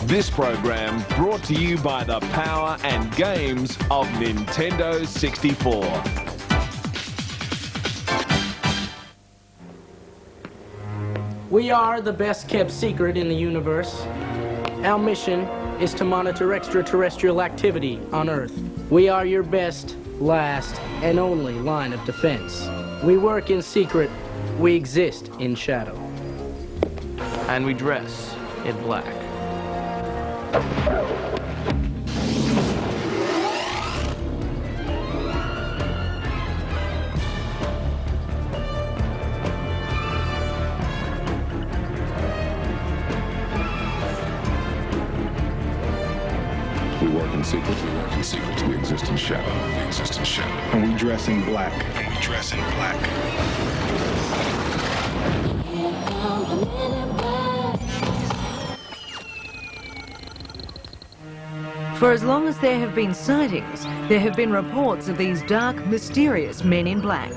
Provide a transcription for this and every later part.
This program brought to you by the power and games of Nintendo 64. We are the best kept secret in the universe. Our mission is to monitor extraterrestrial activity on Earth. We are your best, last, and only line of defense. We work in secret. We exist in shadow. And we dress in black. We work in secret. We work in secret. We exist in shadow. We exist in shadow. And we dress in black. And we dress in black. For as long as there have been sightings, there have been reports of these dark, mysterious men in black.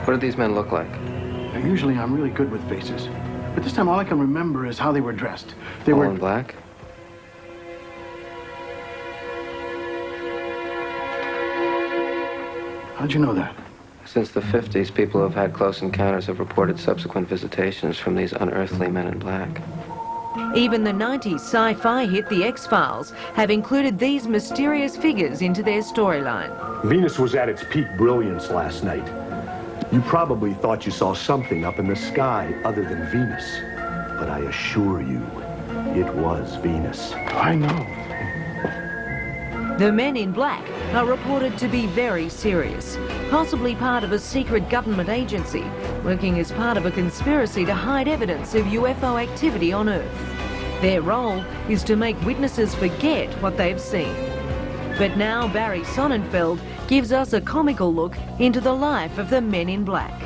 What do these men look like? Now, usually I'm really good with faces, but this time all I can remember is how they were dressed. They All were in black? How'd you know that? Since the 50s, people who have had close encounters have reported subsequent visitations from these unearthly men in black. Even the 90s sci-fi hit The X-Files have included these mysterious figures into their storyline. Venus was at its peak brilliance last night. You probably thought you saw something up in the sky other than Venus. But I assure you, it was Venus. I know. The men in black are reported to be very serious, possibly part of a secret government agency, working as part of a conspiracy to hide evidence of UFO activity on Earth. Their role is to make witnesses forget what they've seen. But now Barry Sonnenfeld gives us a comical look into the life of the men in black.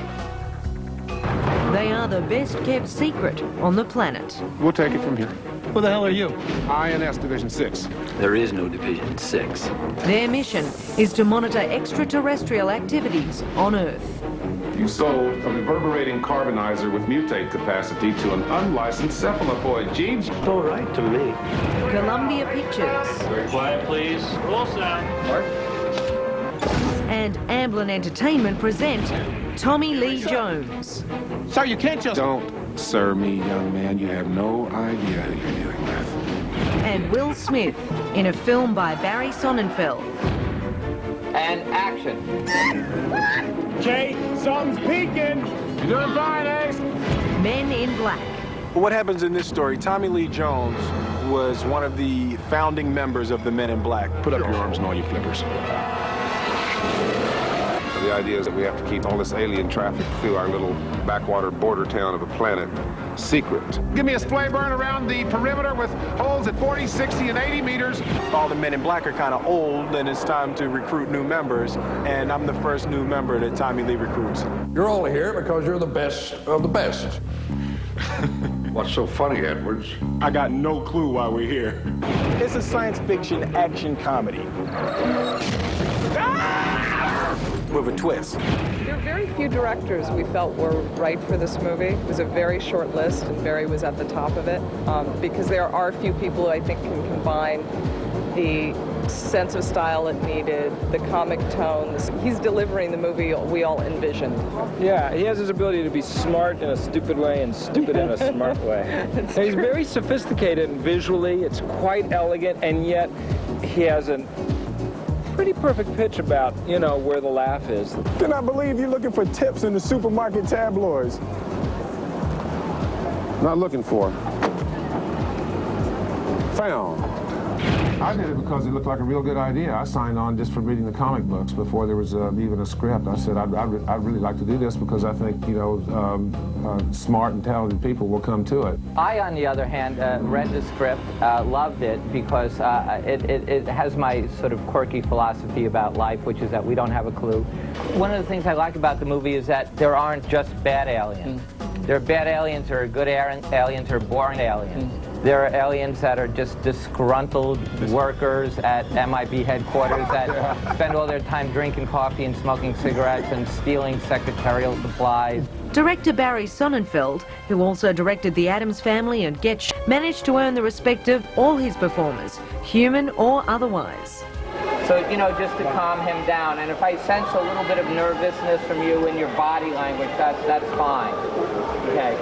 They are the best kept secret on the planet. We'll take it from here. Who the hell are you? INS Division 6. There is no Division 6. Their mission is to monitor extraterrestrial activities on Earth. You sold a reverberating carbonizer with mutate capacity to an unlicensed cephalopoid, Jeeves. All right to me. Columbia Pictures. Very quiet, please. Roll sound. Mark. And Amblin Entertainment present Tommy Lee Jones. Sir, you can't just... Don't sir me, young man. You have no idea who you're dealing with. And Will Smith in a film by Barry Sonnenfeld. And action. Jay, something's peeking. You're doing fine, Ace. Men in Black. What happens in this story, Tommy Lee Jones was one of the founding members of the Men in Black. Put up your arms and all your flippers. The idea is that we have to keep all this alien traffic through our little backwater border town of a planet secret. Give me a splay burn around the perimeter with holes at 40, 60, and 80 meters. All the Men in Black are kind of old, and it's time to recruit new members, and I'm the first new member that Tommy Lee recruits. You're only here because you're the best of the best. What's so funny, Edwards? I got no clue why we're here. It's a science fiction action comedy. With a twist. There are very few directors we felt were right for this movie. It was a very short list, and Barry was at the top of it, because there are a few people who I think can combine the sense of style it needed, the comic tones. He's delivering the movie we all envisioned. Yeah, he has his ability to be smart in a stupid way and stupid in a smart way. He's very sophisticated visually, it's quite elegant, and yet he has a pretty perfect pitch about, you know, where the laugh is. Cannot believe you're looking for tips in the supermarket tabloids. Not looking for. Found. I did it because it looked like a real good idea. I signed on just from reading the comic books before there was even a script. I said, I'd really like to do this because I think, you know, smart and talented people will come to it. I, on the other hand, read the script, loved it because it has my sort of quirky philosophy about life, which is that we don't have a clue. One of the things I like about the movie is that there aren't just bad aliens. There are bad aliens, there are good aliens, there are boring aliens. There are aliens that are just disgruntled workers at MIB headquarters that spend all their time drinking coffee and smoking cigarettes and stealing secretarial supplies. Director Barry Sonnenfeld, who also directed The Addams Family and Get managed to earn the respect of all his performers, human or otherwise. So, you know, just to calm him down. And if I sense a little bit of nervousness from you in your body language, that's fine. Okay.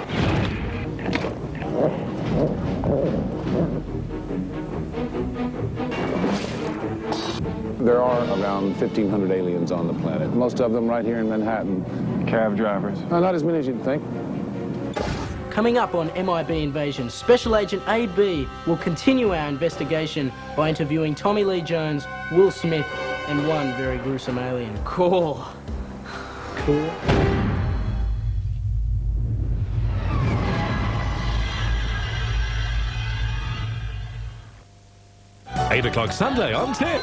There are around 1,500 aliens on the planet, most of them right here in Manhattan. Cab drivers. Not as many as you'd think. Coming up on MIB Invasion, Special Agent AB will continue our investigation by interviewing Tommy Lee Jones, Will Smith, and one very gruesome alien. Cool. Cool. 8 o'clock Sunday on 10.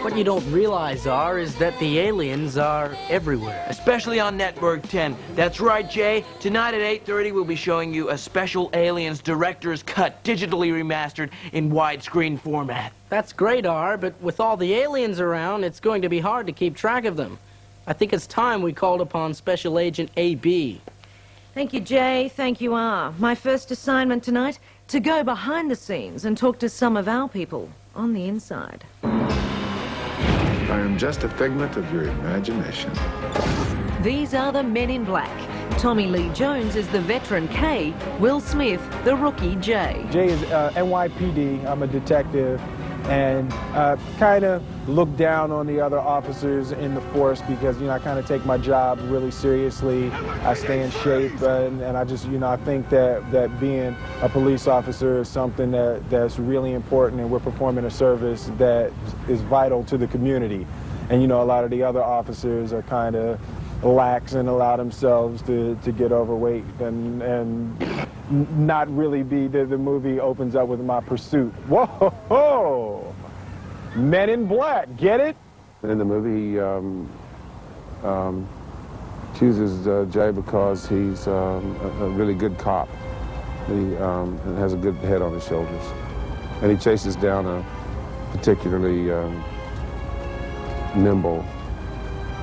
What you don't realize is that the aliens are everywhere. Especially on Network 10. That's right, Jay. Tonight at 8:30, we'll be showing you a special Aliens Director's Cut, digitally remastered in widescreen format. That's great, but with all the aliens around, it's going to be hard to keep track of them. I think it's time we called upon Special Agent AB. Thank you, Jay. Thank you, R. My first assignment tonight, to go behind the scenes and talk to some of our people on the inside. I am just a figment of your imagination. These are the Men in Black. Tommy Lee Jones is the veteran K, Will Smith, the rookie J. Jay is NYPD. I'm a detective, and kind of look down on the other officers in the force because, you know, I kind of take my job really seriously. I stay in shape, and I just, you know, I think that being a police officer is something that's really important, and we're performing a service that is vital to the community. And, you know, a lot of the other officers are kind of lax and allow themselves to get overweight and not really be, the movie opens up with my pursuit. Whoa! Men in Black, get it? In the movie, chooses Jay because he's a really good cop. He has a good head on his shoulders. And he chases down a particularly nimble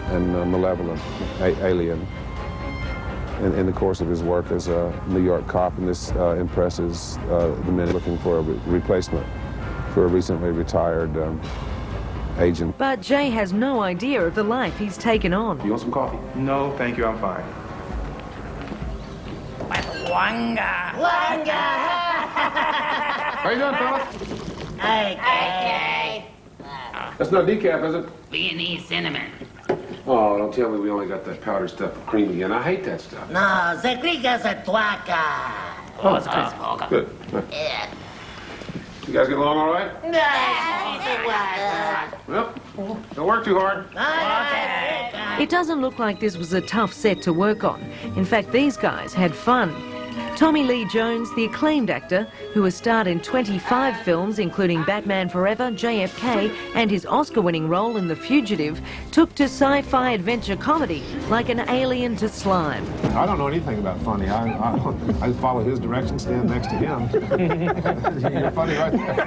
and malevolent alien in the course of his work as a New York cop, and this impresses the men looking for a replacement for a recently retired agent. But Jay has no idea of the life he's taken on. You want some coffee? No, thank you, I'm fine. Wanga! How you doing, fellas? Okay. That's not decaf, is it? Viennese cinnamon. Oh, don't tell me we only got that powdered stuff of cream again. I hate that stuff. No, the Greek is a tuaca. Oh, it's good. Yeah. You guys get along all right? Well, don't work too hard. It doesn't look like this was a tough set to work on. In fact, these guys had fun. Tommy Lee Jones, the acclaimed actor, who has starred in 25 films, including Batman Forever, JFK, and his Oscar-winning role in The Fugitive, took to sci-fi adventure comedy like an alien to slime. I don't know anything about funny. I follow his direction, stand next to him. You're funny right there.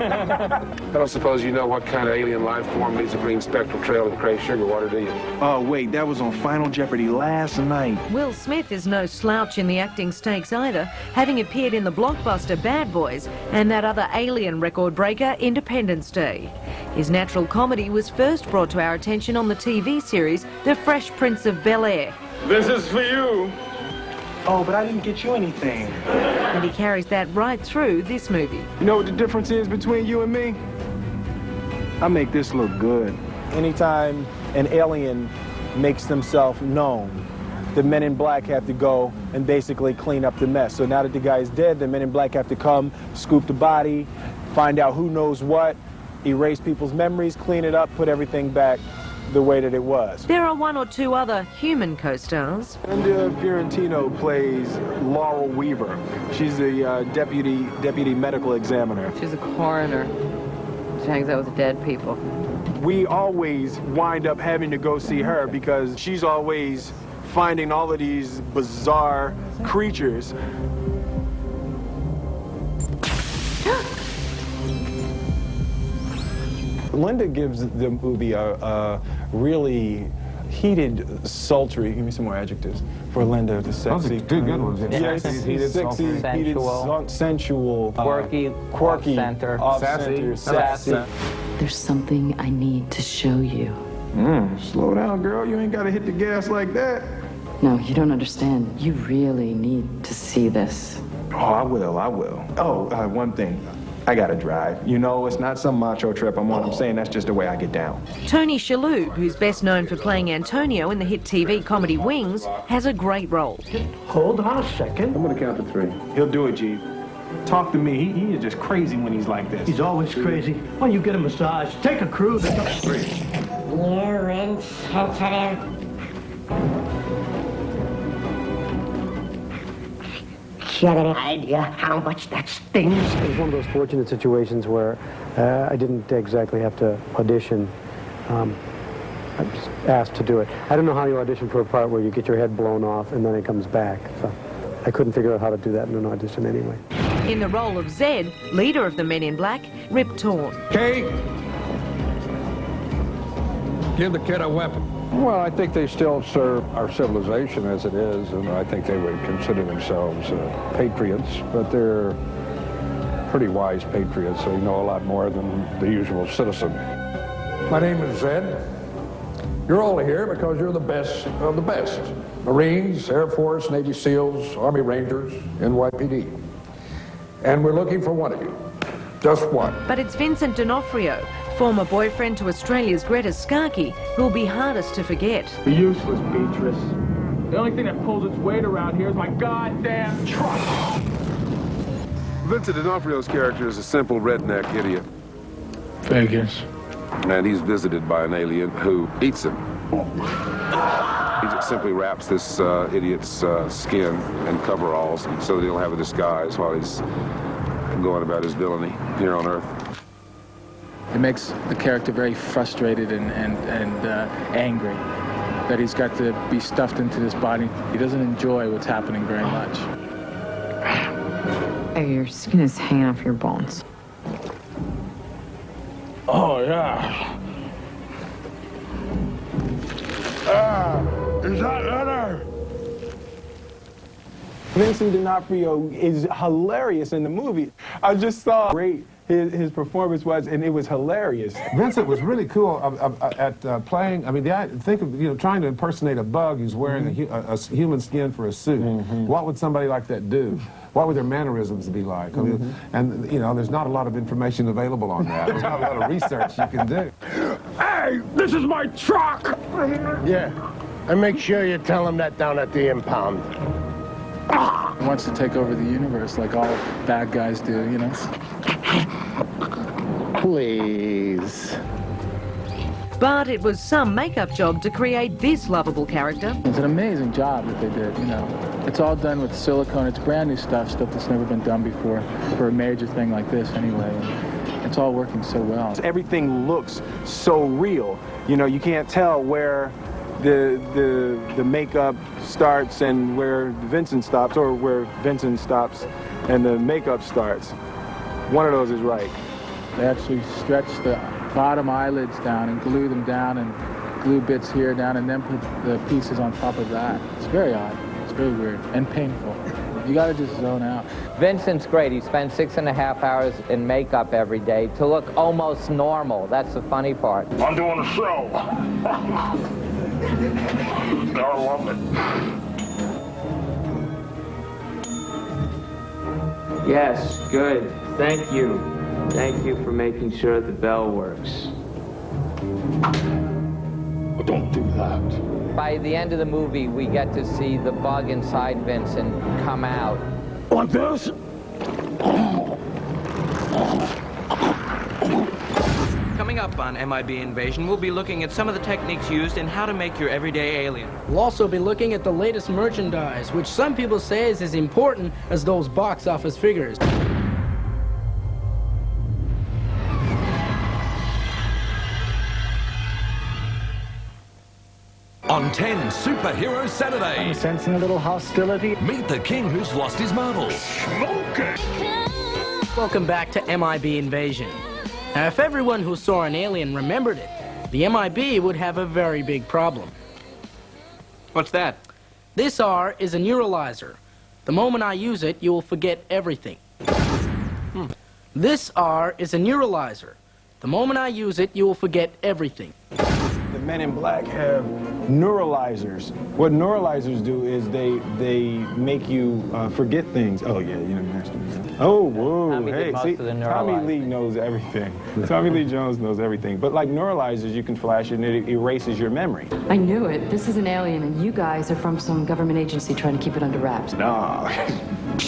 I don't suppose you know what kind of alien life form leads a green spectral trail of gray sugar water, do you? Oh, wait, that was on Final Jeopardy last night. Will Smith is no slouch in the acting stakes either, having appeared in the blockbuster Bad Boys and that other alien record breaker, Independence Day. His natural comedy was first brought to our attention on the TV series The Fresh Prince of Bel-Air. This is for you. Oh, but I didn't get you anything. And he carries that right through this movie. You know what the difference is between you and me? I make this look good. Anytime an alien makes themselves known, the Men in Black have to go and basically clean up the mess. So now that the guy's dead, the Men in Black have to come, scoop the body, find out who knows what, erase people's memories, clean it up, put everything back the way that it was. There are one or two other human co-stars. Linda Fiorentino plays Laurel Weaver. She's a deputy medical examiner. She's a coroner. She hangs out with dead people. We always wind up having to go see her because she's always finding all of these bizarre creatures. Linda gives the movie a really heated, sultry, give me some more adjectives, Orlando, the sexy. Those are two good ones. Yeah, he's sexy, sensual, sensual, quirky, off-center, sassy. There's something I need to show you. Slow down, girl. You ain't got to hit the gas like that. No, you don't understand. You really need to see this. Oh, I will. Oh, one thing. I gotta drive. You know, it's not some macho trip I'm on. I'm saying that's just the way I get down. Tony Shalhoub, who's best known for playing Antonio in the hit TV comedy Wings, has a great role. Hold on a second. I'm gonna count to 3. He'll do it, G. Talk to me. He is just crazy when he's like this. He's always crazy. Why don't you get a massage? Take a cruise. 3. You're insensitive. You have any idea how much that stings? It was one of those fortunate situations where I didn't exactly have to audition. I was asked to do it. I don't know how you audition for a part where you get your head blown off and then it comes back. So I couldn't figure out how to do that in an audition anyway. In the role of Zed, leader of the Men in Black, Rip Torn. Kate! Give the kid a weapon. Well, I think they still serve our civilization as it is, and I think they would consider themselves patriots, but they're pretty wise patriots. They know a lot more than the usual citizen. My name is Zed. You're all here because you're the best of the best. Marines, Air Force, Navy SEALs, Army Rangers, NYPD. And we're looking for one of you. Just one. But it's Vincent D'Onofrio, former boyfriend to Australia's Greta Skarkey, who'll be hardest to forget. Useless, Beatrice. The only thing that pulls its weight around here is my goddamn truck. Vincent D'Onofrio's character is a simple redneck idiot. Vegas. And he's visited by an alien who eats him. He just simply wraps this idiot's skin in coveralls so that he'll have a disguise while he's going about his villainy here on Earth. It makes the character very frustrated and angry that he's got to be stuffed into this body. He doesn't enjoy what's happening very much. Hey, your skin is hanging off your bones. Oh, yeah. Is that better? Vincent D'Onofrio is hilarious in the movie. I just saw how great his performance was, and it was hilarious. Vincent was really cool at playing. I mean, think of trying to impersonate a bug who's wearing a human skin for a suit. What would somebody like that do? What would their mannerisms be like? I mean, and there's not a lot of information available on that. There's not a lot of research you can do. Hey, this is my truck! Yeah, and make sure you tell him that down at the impound. He wants to take over the universe like all bad guys do, you know? Please. But it was some makeup job to create this lovable character. It's an amazing job that they did, It's all done with silicone. It's brand new stuff that's never been done before for a major thing like this anyway. It's all working so well. Everything looks so real. You can't tell where the makeup starts and where Vincent stops, or where Vincent stops and the makeup starts. One of those is right. They actually stretch the bottom eyelids down and glue them down and glue bits here down and then put the pieces on top of that. It's very odd. It's very weird and painful. You gotta just zone out. Vincent's great. He spends 6.5 hours in makeup every day to look almost normal. That's the funny part. I'm doing a show. I love it. Yes, good. Thank you. Thank you for making sure the bell works. Don't do that. By the end of the movie, we get to see the bug inside Vincent come out. Like this? Coming up on MIB Invasion, we'll be looking at some of the techniques used in how to make your everyday alien. We'll also be looking at the latest merchandise, which some people say is as important as those box office figures. On 10 Superhero Saturday. I'm sensing a little hostility. Meet the king who's lost his marbles. Smoke it! Welcome back to MIB Invasion. Now, if everyone who saw an alien remembered it, the MIB would have a very big problem. What's that? This R is a neuralizer. The moment I use it, you will forget everything. This R is a neuralizer. The moment I use it, you will forget everything. The Men in Black have neuralizers. What neuralizers do is they make you forget things. Oh yeah, you know, Master. Oh whoa, Tommy did hey, most see, of the Tommy neuralizing. Lee knows everything. Tommy Lee Jones knows everything. But like neuralizers, you can flash it and it erases your memory. I knew it. This is an alien, and you guys are from some government agency trying to keep it under wraps. Nah.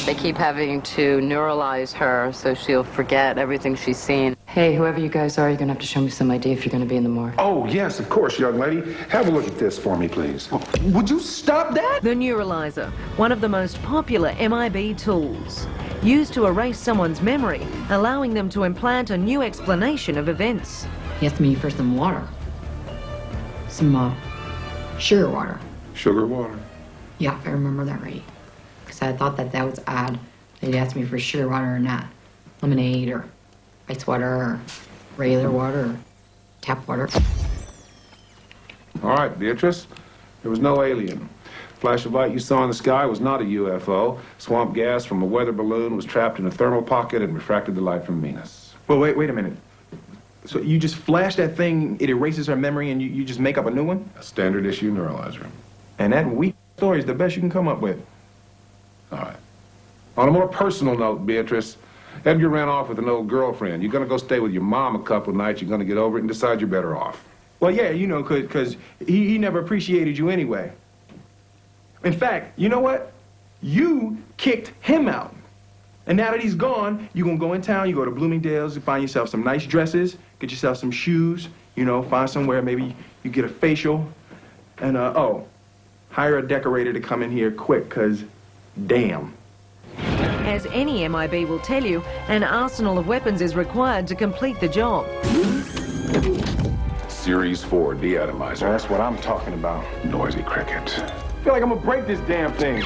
They keep having to neuralize her so she'll forget everything she's seen. Hey, whoever you guys are, you're gonna have to show me some ID if you're gonna be in the morgue. Oh, yes, of course, young lady. Have a look at this for me, please. Would you stop that? The neuralizer, one of the most popular MIB tools, used to erase someone's memory, allowing them to implant a new explanation of events. You asked me for some water. Some, sugar water. Sugar water. Yeah, if I remember that right. Because I thought that was odd. They'd ask me for sugar water or not. Lemonade or ice water or regular water or tap water. All right, Beatrice. There was no alien. Flash of light you saw in the sky was not a UFO. Swamp gas from a weather balloon was trapped in a thermal pocket and refracted the light from Venus. Well, wait a minute. So you just flash that thing, it erases her memory, and you just make up a new one? A standard issue neuralizer. And that weak story is the best you can come up with. All right. On a more personal note, Beatrice, Edgar ran off with an old girlfriend. You're gonna go stay with your mom a couple nights, you're gonna get over it and decide you're better off. Well, yeah, you know, because he never appreciated you anyway. In fact, you know what? You kicked him out. And now that he's gone, you're going to go in town, you go to Bloomingdale's, you find yourself some nice dresses, get yourself some shoes, you know, find somewhere, maybe you get a facial, and, hire a decorator to come in here quick, because damn. As any MIB will tell you, an arsenal of weapons is required to complete the job. Series 4 deatomizer. That's what I'm talking about. Noisy cricket. I feel like I'm going to break this damn thing.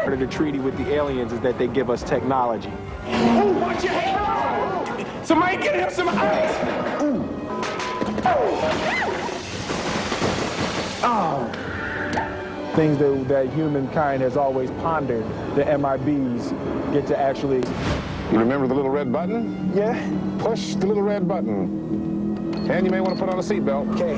Part of the treaty with the aliens is that they give us technology. Ooh, watch your head! Somebody get him some ice! Ooh. Oh. Things that humankind has always pondered, the MIBs get to actually... You remember the little red button? Yeah. Push the little red button. And you may want to put on a seatbelt. Okay.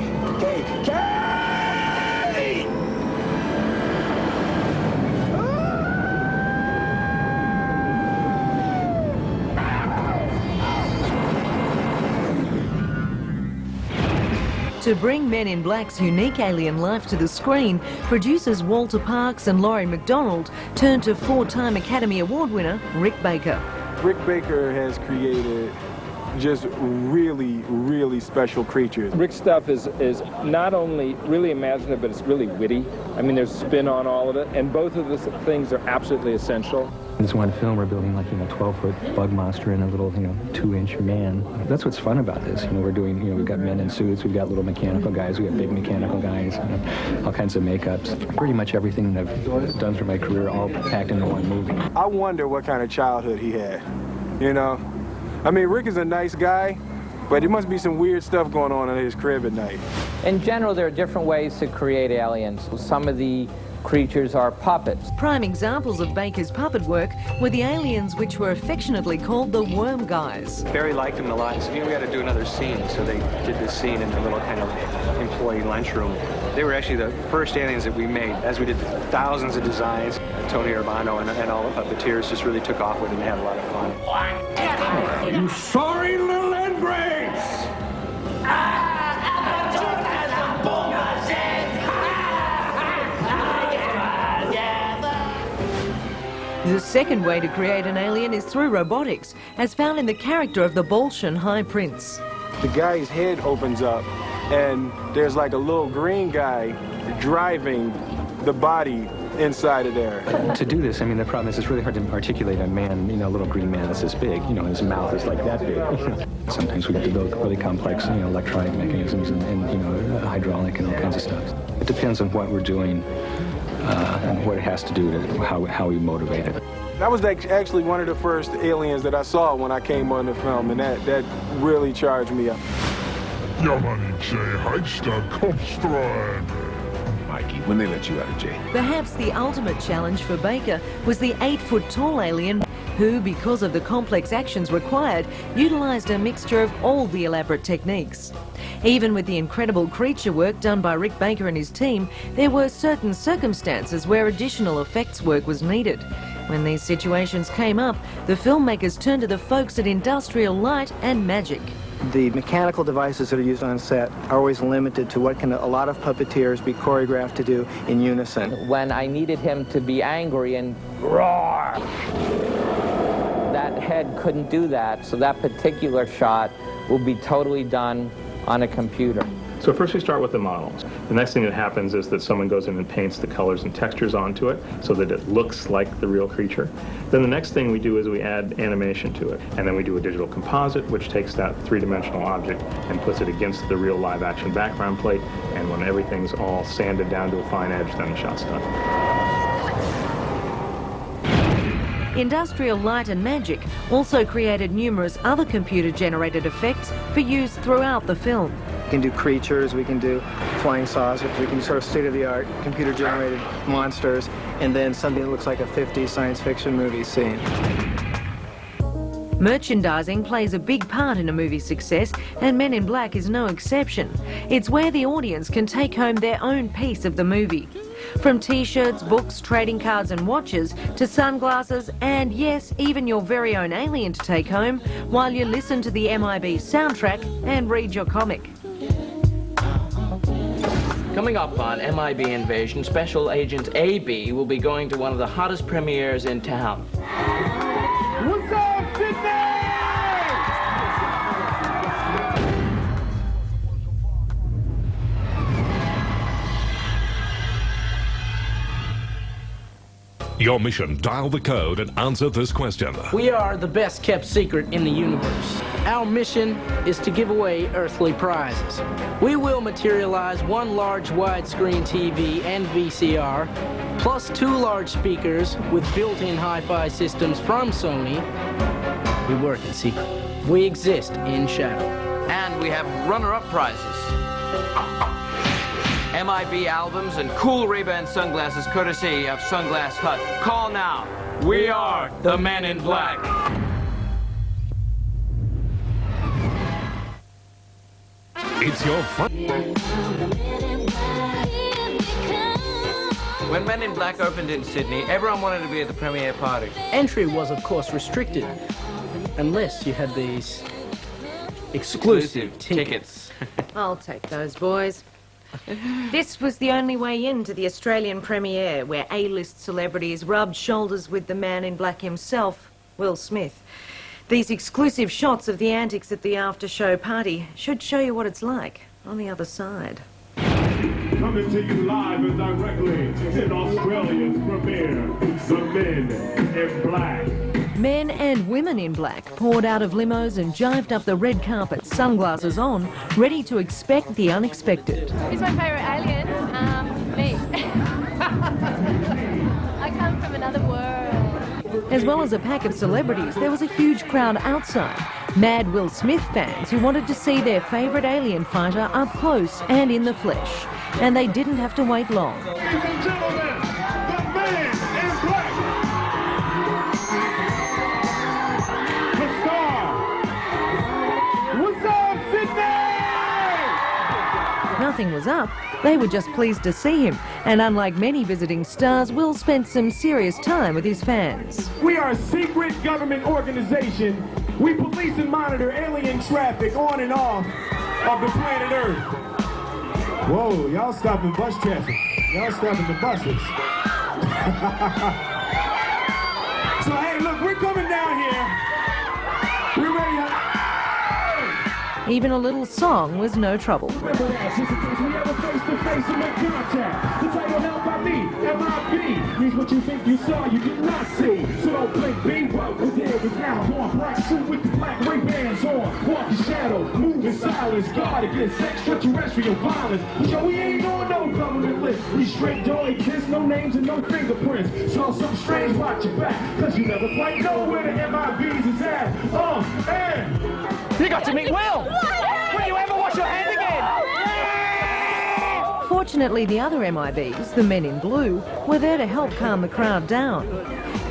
To bring Men in Black's unique alien life to the screen, producers Walter Parks and Laurie MacDonald turned to 4-time Academy Award winner Rick Baker. Rick Baker has created just really, really special creatures. Rick's stuff is not only really imaginative, but it's really witty. I mean, there's spin on all of it, and both of the things are absolutely essential. In this one film, we're building like, 12-foot bug monster and a little, 2-inch man. That's what's fun about this. We're doing, we've got men in suits, we've got little mechanical guys, we've got big mechanical guys, all kinds of makeups. Pretty much everything that I've done through my career, all packed into one movie. I wonder what kind of childhood he had, I mean, Rick is a nice guy, but there must be some weird stuff going on in his crib at night. In general, there are different ways to create aliens. Some of the creatures are puppets. Prime examples of Baker's puppet work were the aliens which were affectionately called the Worm Guys. Barry liked them a lot. So, we had to do another scene, so they did this scene in the little kind of employee lunchroom. They were actually the first aliens that we made. As we did thousands of designs, Tony Urbano and all the puppeteers just really took off with them and had a lot of fun. You sorry little ingrates! The second way to create an alien is through robotics, as found in the character of the Bolshan High Prince. The guy's head opens up, and there's like a little green guy driving the body inside of there. To do this, the problem is it's really hard to articulate a man, a little green man that's this big, his mouth is like that big. Sometimes we have to build really complex, electronic mechanisms and hydraulic and all kinds of stuff. It depends on what we're doing and what it has to do to how we motivate it. That was actually one of the first aliens that I saw when I came on the film, and that really charged me up. Ja, man, ich heißt da Kopfstrahlen. when they let you out of jail. Perhaps the ultimate challenge for Baker was the 8-foot-tall alien who, because of the complex actions required, utilised a mixture of all the elaborate techniques. Even with the incredible creature work done by Rick Baker and his team, there were certain circumstances where additional effects work was needed. When these situations came up, the filmmakers turned to the folks at Industrial Light and Magic. The mechanical devices that are used on set are always limited to what can a lot of puppeteers be choreographed to do in unison. When I needed him to be angry and roar, that head couldn't do that, so that particular shot will be totally done on a computer. So first we start with the models. The next thing that happens is that someone goes in and paints the colors and textures onto it so that it looks like the real creature. Then the next thing we do is we add animation to it. And then we do a digital composite, which takes that three-dimensional object and puts it against the real live-action background plate. And when everything's all sanded down to a fine edge, then the shot's done. Industrial Light and Magic also created numerous other computer-generated effects for use throughout the film. We can do creatures, we can do flying saucers, we can do sort of state-of-the-art computer-generated monsters, and then something that looks like a 50s science fiction movie scene. Merchandising plays a big part in a movie's success, and Men in Black is no exception. It's where the audience can take home their own piece of the movie. From t-shirts, books, trading cards and watches, to sunglasses and, yes, even your very own alien to take home while you listen to the MIB soundtrack and read your comic. Coming up on MIB Invasion, Special Agent AB will be going to one of the hottest premieres in town. What's up, Sydney? Your mission, dial the code and answer this question. We are the best kept secret in the universe. Our mission is to give away earthly prizes. We will materialize one large widescreen TV and VCR, plus 2 large speakers with built-in hi-fi systems from Sony. We work in secret. We exist in shadow. And we have runner-up prizes. MIB albums and cool Ray-Ban sunglasses courtesy of Sunglass Hut. Call now. We are the Men in Black. It's your fun. When Men in Black opened in Sydney, everyone wanted to be at the premiere party. Entry was, of course, restricted, unless you had these exclusive tickets. I'll take those, boys. This was the only way into the Australian premiere, where A-list celebrities rubbed shoulders with the Man in Black himself, Will Smith. These exclusive shots of the antics at the after-show party should show you what it's like on the other side. Coming to you live and directly in Australia's premiere, The Men in Black. Men and women in black poured out of limos and jived up the red carpet, sunglasses on, ready to expect the unexpected. Who's my favourite alien? Me. I come from another world. As well as a pack of celebrities, there was a huge crowd outside. Mad Will Smith fans who wanted to see their favourite alien fighter up close and in the flesh. And they didn't have to wait long. Ladies and gentlemen, The Man in Black. The star. What's up, Sydney? Nothing was up. They were just pleased to see him. And unlike many visiting stars, Will spent some serious time with his fans. We are a secret government organization. We police and monitor alien traffic on and off of the planet Earth. Whoa, y'all stopping bus traffic. Y'all stopping the buses. So, hey, look, we're coming down here. We're ready. Even a little song was no trouble. Remember that, just in case we ever face to face and make contact. The title held by me, MIB, means what you think you saw, you did not see. So don't blink, be what was there was now. On black suit with the black Ray-Bans on. Walk in shadow, move in silence, guard against extraterrestrial violence. Yo, we ain't on no government list. We straight joy kiss, no names and no fingerprints. So something strange, watch your back, cause you never quite know where the MIBs is at. And you got to meet Will! Will you ever wash your hands again? Fortunately, the other MIBs, the Men in Blue, were there to help calm the crowd down.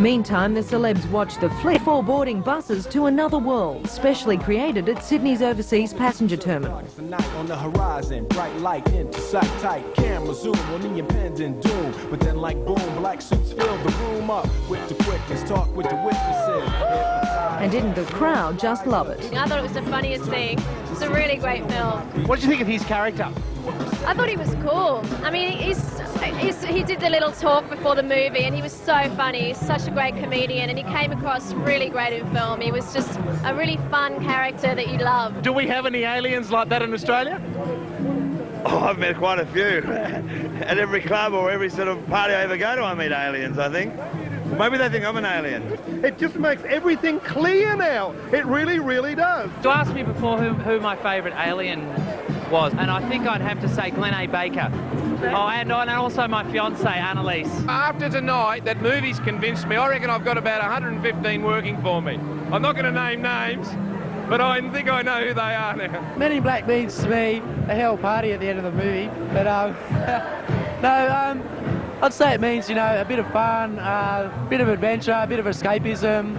Meantime, the celebs watched the flight 4 boarding buses to another world, specially created at Sydney's overseas passenger terminal. On the horizon, bright light into sight tight, camera zoom on the impending doom. But then like boom, black suits fill the room up with the quickness, talk with the witnesses. And didn't the crowd just love it? I thought it was the funniest thing. It's a really great film. What did you think of his character? I thought he was cool. I mean, he did the little talk before the movie, and he was so funny. He's such a great comedian, and he came across really great in film. He was just a really fun character that you love. Do we have any aliens like that in Australia? Oh, I've met quite a few. At every club or every sort of party I ever go to, I meet aliens, I think. Well, maybe they think I'm an alien. It just makes everything clear now. It really, really does. You asked me before who my favourite alien was, and I think I'd have to say Glenn A. Baker. Oh, and also my fiancée, Annalise. After tonight, that movie's convinced me. I reckon I've got about 115 working for me. I'm not going to name names, but I think I know who they are now. Men in Black means to me a hell party at the end of the movie, but I'd say it means, you know, a bit of fun, a bit of adventure, a bit of escapism,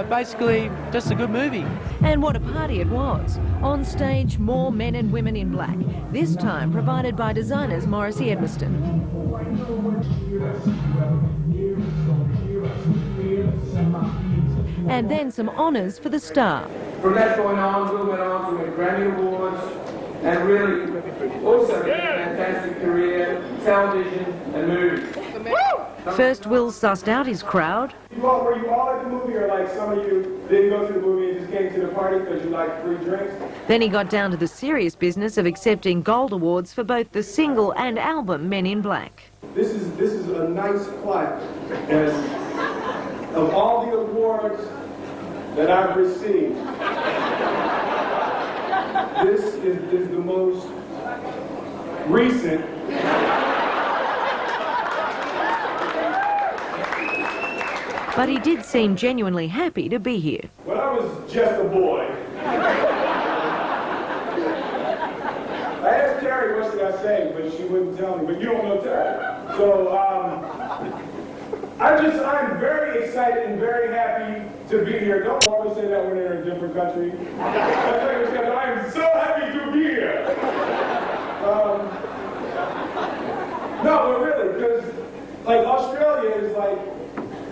basically just a good movie. And what a party it was. On stage, more men and women in black, this time provided by designers Morrissey Edmiston. And then some honours for the star. From that point on, Will went on to win Grammy Awards and really also had a fantastic career, television and movies. First, Will sussed out his crowd. Were you all at the movie, or like some of you didn't go to the movie and just came to the party because you like free drinks? Then he got down to the serious business of accepting gold awards for both the single and album Men in Black. This is a nice plaque, and of all the awards that I've received, this is the most recent. But he did seem genuinely happy to be here. When I was just a boy, I asked Terry what should I say, but she wouldn't tell me. But you don't know Terry. So I'm very excited and very happy to be here. Don't always say that when you're in a different country. I am so happy to be here. No, but really, because like Australia is like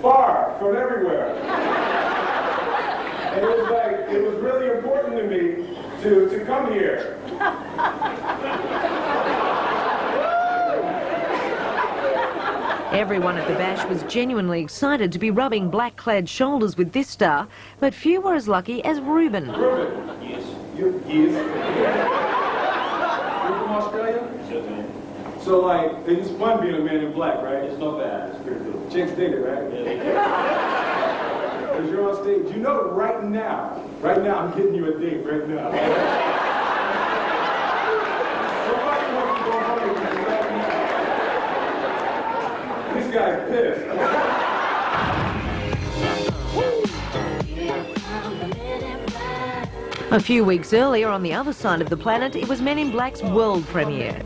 far from everywhere. And it was really important to me to come here. Everyone at the bash was genuinely excited to be rubbing black-clad shoulders with this star, but few were as lucky as Ruben. Ruben? Yes. Yes. You're from Australia? Yes, so, like, it's fun being a man in black, right? It's not bad. It's pretty cool. Chicks dig it, right? Yeah. Because you're on stage. You know right now, I'm getting you a date right now. Somebody wants to go home with you right now. This guy's pissed. A few weeks earlier, on the other side of the planet, it was Men in Black's world premiere.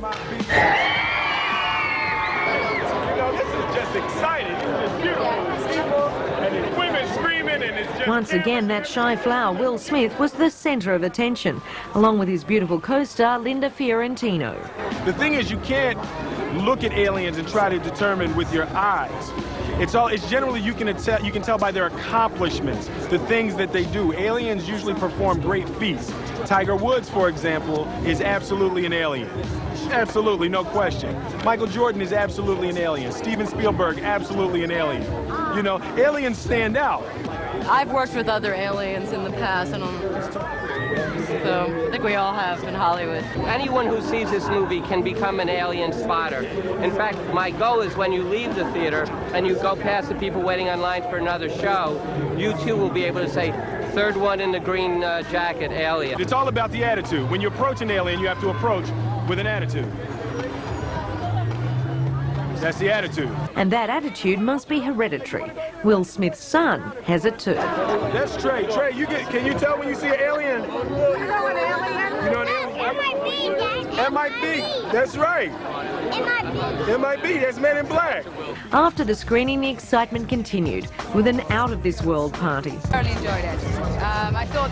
Exciting. It's beautiful. People and women screaming, and it's just... Once again, that shy flower, Will Smith, was the centre of attention, along with his beautiful co-star, Linda Fiorentino. The thing is, you can't look at aliens and try to determine with your eyes. It's generally you can tell by their accomplishments, the things that they do. Aliens usually perform great feats. Tiger Woods, for example, is absolutely an alien. Absolutely, no question. Michael Jordan is absolutely an alien. Steven Spielberg, absolutely an alien. You know, aliens stand out. I've worked with other aliens in the past, so I think we all have in Hollywood. Anyone who sees this movie can become an alien spotter. In fact, my goal is when you leave the theater and you go past the people waiting online for another show, you too will be able to say, third one in the green jacket, alien. It's all about the attitude. When you approach an alien, you have to approach with an attitude. That's the attitude. And that attitude must be hereditary. Will Smith's son has it too. That's Trey. Trey, can you tell when you see an alien? You know an alien? You know an alien? MIB, that's right. MIB, that's Men in Black. After the screening, the excitement continued with an out-of-this-world party. I really enjoyed it. I thought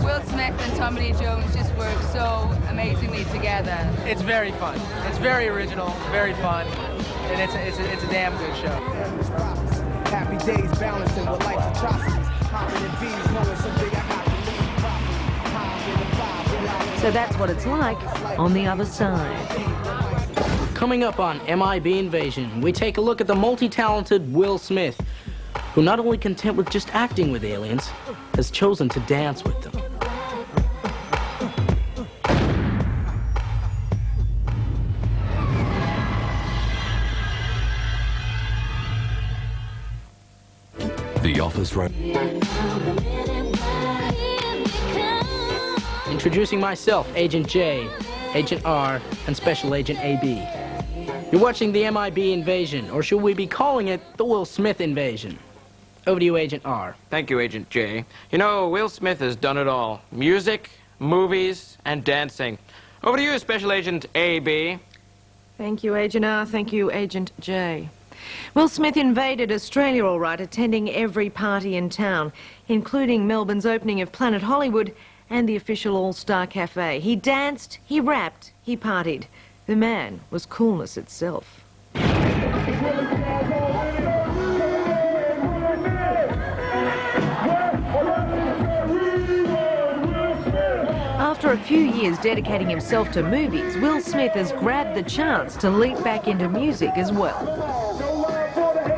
Will Smith and Tommy Lee Jones just worked so amazingly together. It's very fun. It's very original, very fun, and it's a damn good show. Happy days balancing with life's atrocities. Hopping in V's, knowing someday I got to leave. So that's what it's like on the other side. Coming up on MIB Invasion, we take a look at the multi-talented Will Smith, who not only content with just acting with aliens, has chosen to dance with them. The Office right. Introducing myself, Agent J, Agent R, and Special Agent AB. You're watching the MIB Invasion, or should we be calling it the Will Smith Invasion? Over to you, Agent R. Thank you, Agent J. You know, Will Smith has done it all. Music, movies, and dancing. Over to you, Special Agent AB. Thank you, Agent R. Thank you, Agent J. Will Smith invaded Australia all right, attending every party in town, including Melbourne's opening of Planet Hollywood and the official All-Star Cafe. He danced, he rapped, he partied. The man was coolness itself. After a few years dedicating himself to movies, Will Smith has grabbed the chance to leap back into music as well.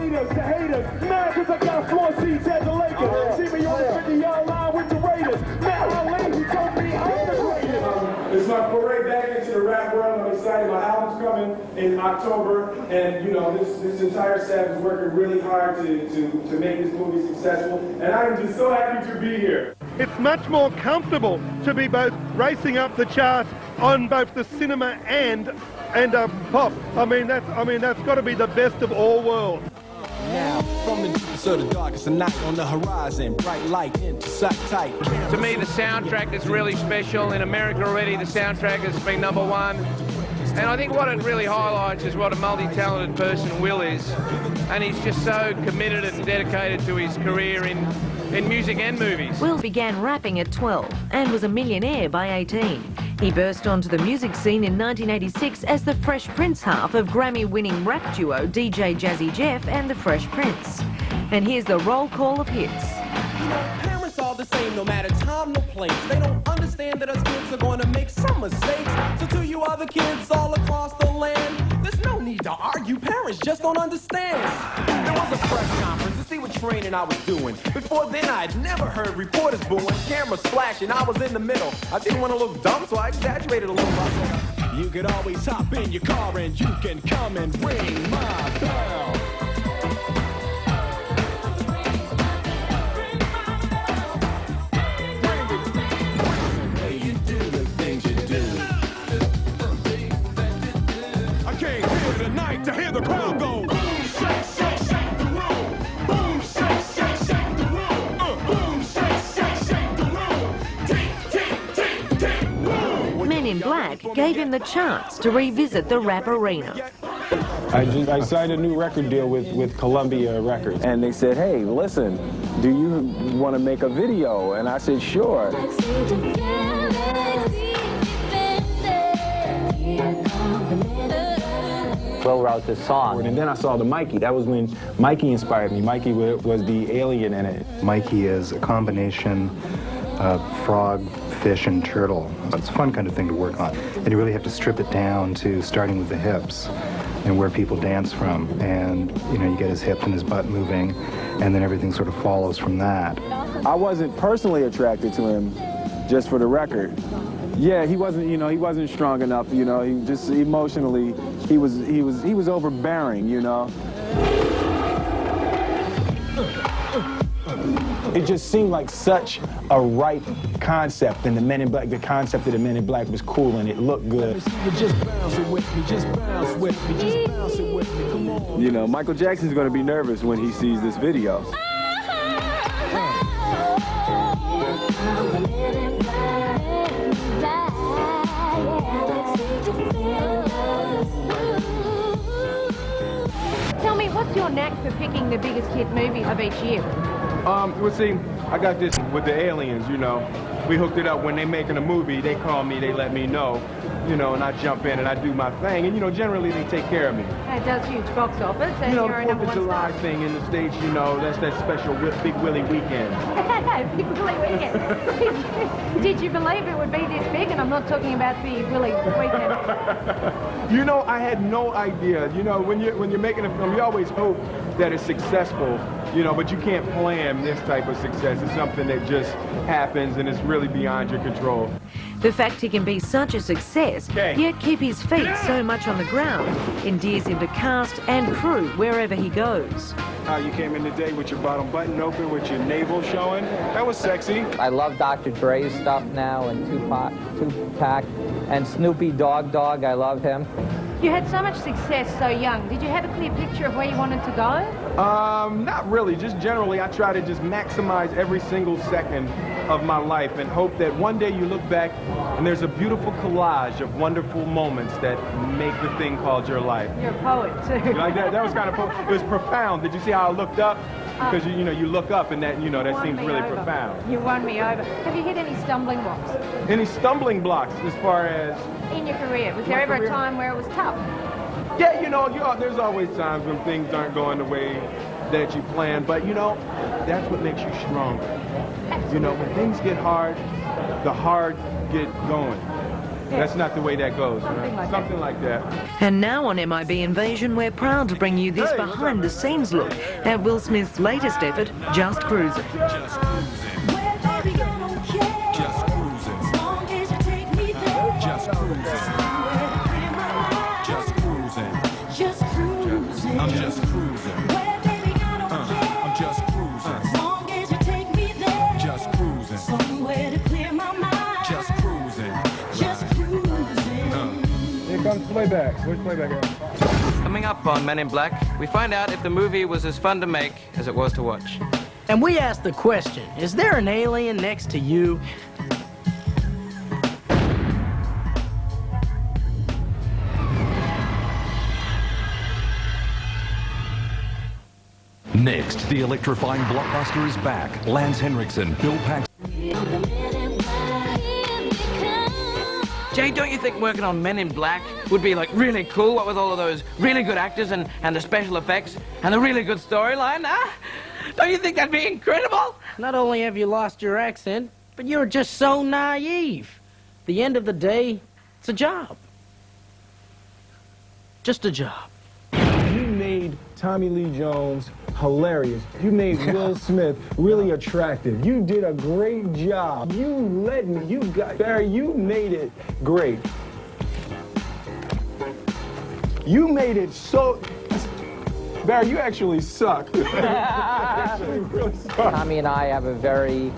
The haters, mad cause I got floor seats at the Lakers. See me on the 50-yard line with the Raiders. Matt Lane, he told me I'm the greatest. It's my foray back into the rap world. I'm excited. My album's coming in October, and you know this entire staff is working really hard to make this movie successful, and I'm just so happy to be here. It's much more comfortable to be both racing up the chart on both the cinema and pop. I mean that's got to be the best of all worlds. Now, from the deepest of the darkest of night on the horizon, bright light into sight tight. To me, the soundtrack is really special. In America already, the soundtrack has been #1. And I think what it really highlights is what a multi-talented person Will is. And he's just so committed and dedicated to his career in music and movies. Will began rapping at 12 and was a millionaire by 18. He burst onto the music scene in 1986 as the Fresh Prince half of Grammy-winning rap duo DJ Jazzy Jeff and the Fresh Prince. And here's the roll call of hits. Parents are the same, no matter time, no place. They don't understand that us kids are going to make some mistakes. So to you other kids all across the land, there's no need to argue. Parents just don't understand. There was a press conference to see what training I was doing. Before then, I'd never heard reporters booing, cameras flashing. I was in the middle. I didn't want to look dumb, so I exaggerated a little. I said, you could always hop in your car and you can come and ring my bell. To hear the crowd go boom, shake, shake, shake the room. Boom, shake, shake, shake the room. Boom, shake, shake, shake the room. Tick, tick, tick, tick, boom. Men in Black gave him the chance to revisit the rap arena. I signed a new record deal with Columbia Records. And they said, hey, listen, do you want to make a video? And I said, sure. Will wrote this song. And then I saw the Mikey. That was when Mikey inspired me. Mikey was the alien in it. Mikey is a combination of frog, fish, and turtle. It's a fun kind of thing to work on. And you really have to strip it down to starting with the hips and where people dance from. And, you know, you get his hips and his butt moving, and then everything sort of follows from that. I wasn't personally attracted to him, just for the record. Yeah, he wasn't, you know, he wasn't strong enough, you know, he just emotionally, he was overbearing, you know. It just seemed like such a right concept, and the Men in Black, the concept of the Men in Black was cool and it looked good. Just bounce it with me, just bounce with me, just bounce it with me, come on. You know, Michael Jackson's gonna be nervous when he sees this video. knack for picking the biggest hit movie of each year? Well, see, I got this with the aliens, you know. We hooked it up. When they making a movie, they call me, they let me know, you know, and I jump in and I do my thing. And, you know, generally they take care of me. It does huge box office, and You know, you're a the number 4th of one July star. thing in the States, you know, that's that special Big Willie weekend. Big Willie weekend. Did you believe it would be this big? And I'm not talking about the Willie weekend. You know, I had no idea. You know, when you're making a film, you always hope that it's successful, you know, but you can't plan this type of success. It's something that just happens and it's really beyond your control. The fact he can be such a success, yet keep his feet so much on the ground, endears him to cast and crew wherever he goes. How you came in today with your bottom button open, with your navel showing. That was sexy. I love Dr. Dre's stuff now, and Tupac, and Snoopy Dogg, I love him. You had so much success so young. Did you have a clear picture of where you wanted to go? Not really. Just generally, I try to just maximize every single second of my life and hope that one day you look back and there's a beautiful collage of wonderful moments that make the thing called your life. You're a poet, too. You like that? That was kind of, it was profound. Did you see how I looked up? Because, you know, you look up and that, you know, that seems really profound. You won me over. Have you hit any stumbling blocks Any stumbling blocks as far as? in your career? Was there ever a time where it was tough? Yeah, you know, there's always times when things aren't going the way that you plan, but you know, that's what makes you stronger. You know, when things get hard, the hard get going. That's not the way that goes. Something like that. And now on MIB Invasion, we're proud to bring you this behind-the-scenes look at Will Smith's latest effort, Just Cruising. I'm just cruising. I'm just cruising. As long as you take me there. Just cruising. Somewhere to clear my mind. Just cruising. Just cruising. Here comes playback. Where's playback at? Coming up on Men in Black, we find out if the movie was as fun to make as it was to watch. And we ask the question, is there an alien next to you? Next, the electrifying blockbuster is back. Lance Henriksen, Bill Paxton. Jay, don't you think working on Men in Black would be like really cool, what with all of those really good actors and the special effects and the really good storyline, huh? Don't you think that'd be incredible? Not only have you lost your accent, but you're just so naive. At the end of the day, it's a job. Just a job. You made Tommy Lee Jones hilarious. You made Will Smith really attractive. You did a great job. You led me. Barry, you made it great. You made it so... Barry, you actually suck. Tommy and I have a very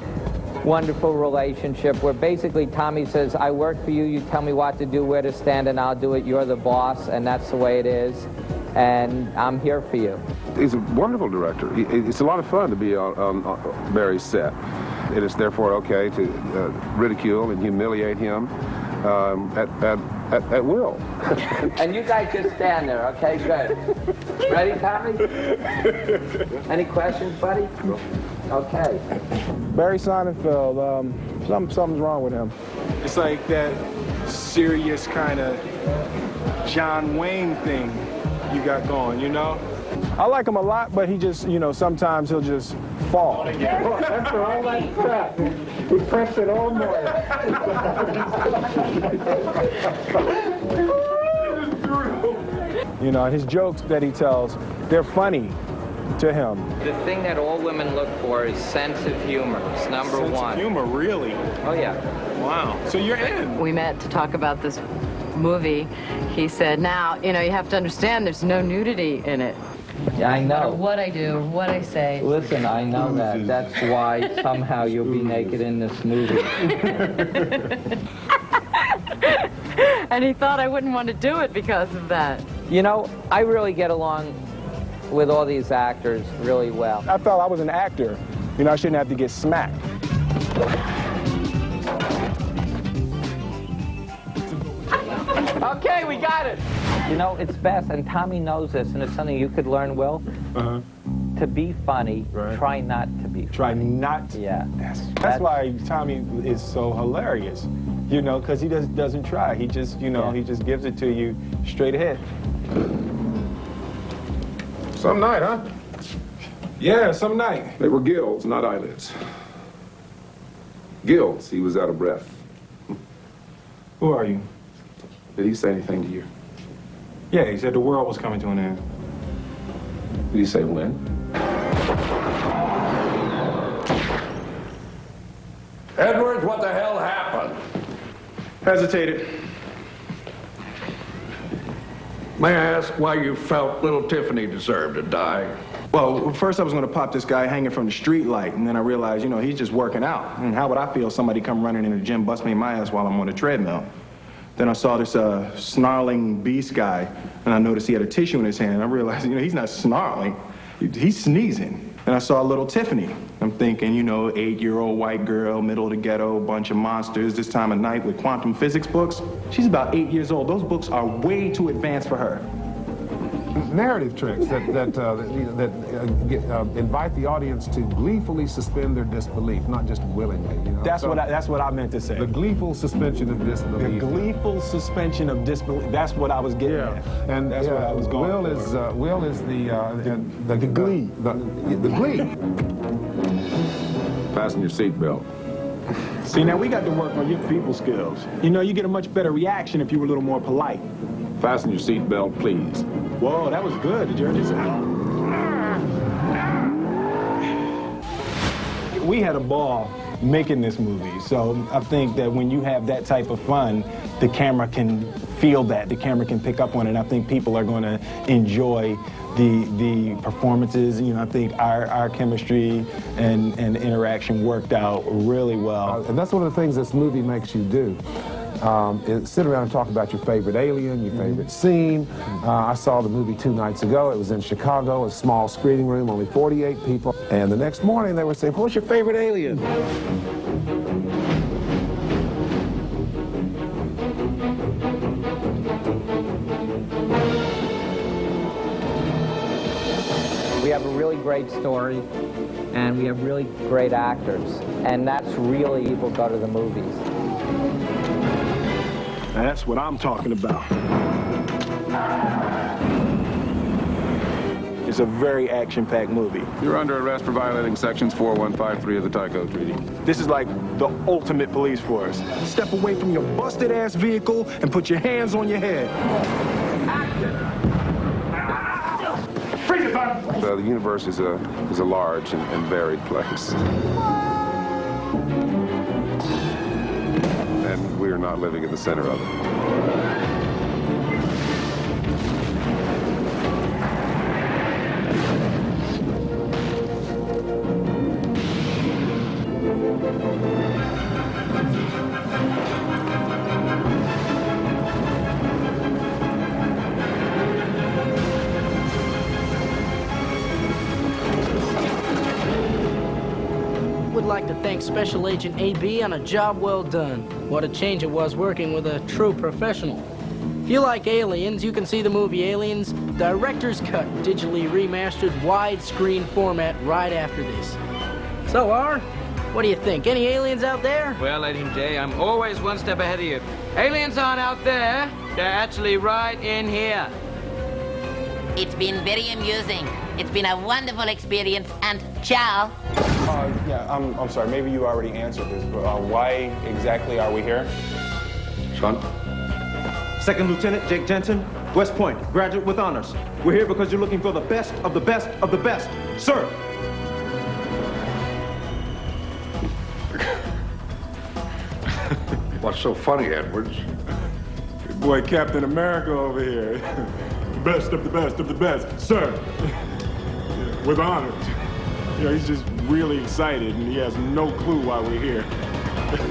wonderful relationship where basically Tommy says, I work for you, you tell me what to do, where to stand, and I'll do it. You're the boss, and that's the way it is. And I'm here for you. He's a wonderful director. It's a lot of fun to be on Barry's set. It is therefore okay to ridicule and humiliate him at will. And you guys just stand there, okay? Good. Ready, Tommy? Any questions, buddy? Okay. Barry Sonnenfeld, something's wrong with him. It's like that serious kind of John Wayne thing you got going, you know? I like him a lot, but he just, you know, sometimes he'll just fall. After all that crap, he pressed it all morning. You know, his jokes that he tells, they're funny to him. The thing that all women look for is sense of humor. It's number one. Sense of humor, really? Oh, yeah. Wow. So you're in. We met to talk about this movie. He said, now, you know, you have to understand there's no nudity in it. Yeah, I No matter know. what I do, what I say. Listen, I know that. That's why somehow you'll be naked in this movie. And he thought I wouldn't want to do it because of that. You know, I really get along with all these actors really well. I felt I was an actor. You know, I shouldn't have to get smacked. Okay, we got it. You know, it's best, and Tommy knows this, and it's something you could learn, Will. To be funny, try not to be funny. Try not to. Yeah. That's why Tommy is so hilarious, you know, because he doesn't try. He just, you know, he just gives it to you straight ahead. Some night, huh? Yeah, some night. They were gills, not eyelids. Gills, he was out of breath. Who are you? Did he say anything to you? Yeah, he said the world was coming to an end. Did he say when? Edwards, what the hell happened? Hesitated. May I ask why you felt little Tiffany deserved to die? Well, first I was going to pop this guy hanging from the street light, and then I realized, you know, he's just working out. And how would I feel if somebody come running in the gym, bust me in my ass while I'm on the treadmill? Then I saw this snarling beast guy, and I noticed he had a tissue in his hand. And I realized, you know, he's not snarling, he's sneezing. And I saw little Tiffany. I'm thinking, you know, 8-year-old white girl, middle of the ghetto, bunch of monsters, this time of night with quantum physics books. She's about 8 years old. Those books are way too advanced for her. Narrative tricks that invite the audience to gleefully suspend their disbelief, not just willingly. You know? That's what I meant to say. The gleeful suspension of disbelief. The gleeful suspension of disbelief. That's what I was getting at. And that's what I was going for. Will is the glee. The glee. Fasten your seatbelt. See, now we got to work on your people skills. You know, you get a much better reaction if you were a little more polite. Fasten your seatbelt, please. Whoa, that was good. Did you hear this? We had a ball making this movie, so I think that when you have that type of fun, the camera can feel that. The camera can pick up on it. I think people are going to enjoy the performances. You know, I think our chemistry and interaction worked out really well. And that's one of the things this movie makes you do. Is sit around and talk about your favorite alien, your favorite scene. I saw the movie 2 nights ago. It was in Chicago, a small screening room, only 48 people. And the next morning they were saying, what's your favorite alien? We have a really great story, and we have really great actors. And that's really people go to the movies. That's what I'm talking about. It's a very action-packed movie. You're under arrest for violating sections 4153 of the Tycho Treaty. This is like the ultimate police force. Step away from your busted-ass vehicle and put your hands on your head. The universe is a large and varied place. And we are not living in the center of it. Would like to thank Special Agent AB on a job well done. What a change it was working with a true professional. If you like Aliens, you can see the movie Aliens Director's Cut, digitally remastered widescreen format right after this. So, R, what do you think? Any aliens out there? Well, Agent J, I'm always one step ahead of you. Aliens aren't out there. They're actually right in here. It's been very amusing. It's been a wonderful experience, and ciao. Yeah, I'm sorry, maybe you already answered this, but why exactly are we here? Sean? Second Lieutenant Jake Jensen, West Point, graduate with honors. We're here because you're looking for the best of the best of the best. Sir! What's so funny, Edwards? Boy, Captain America over here. The best of the best of the best, sir. With honors. You know, he's just really excited, and he has no clue why we're here. That's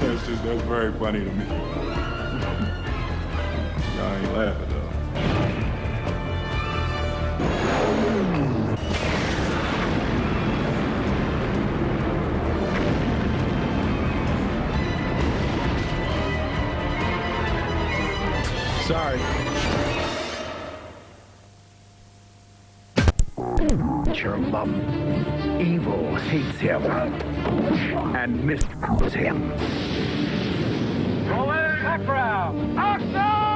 very funny to me. Y'all ain't laughing, though. Sorry. Evil hates him and misses him. Roll in the background. Action!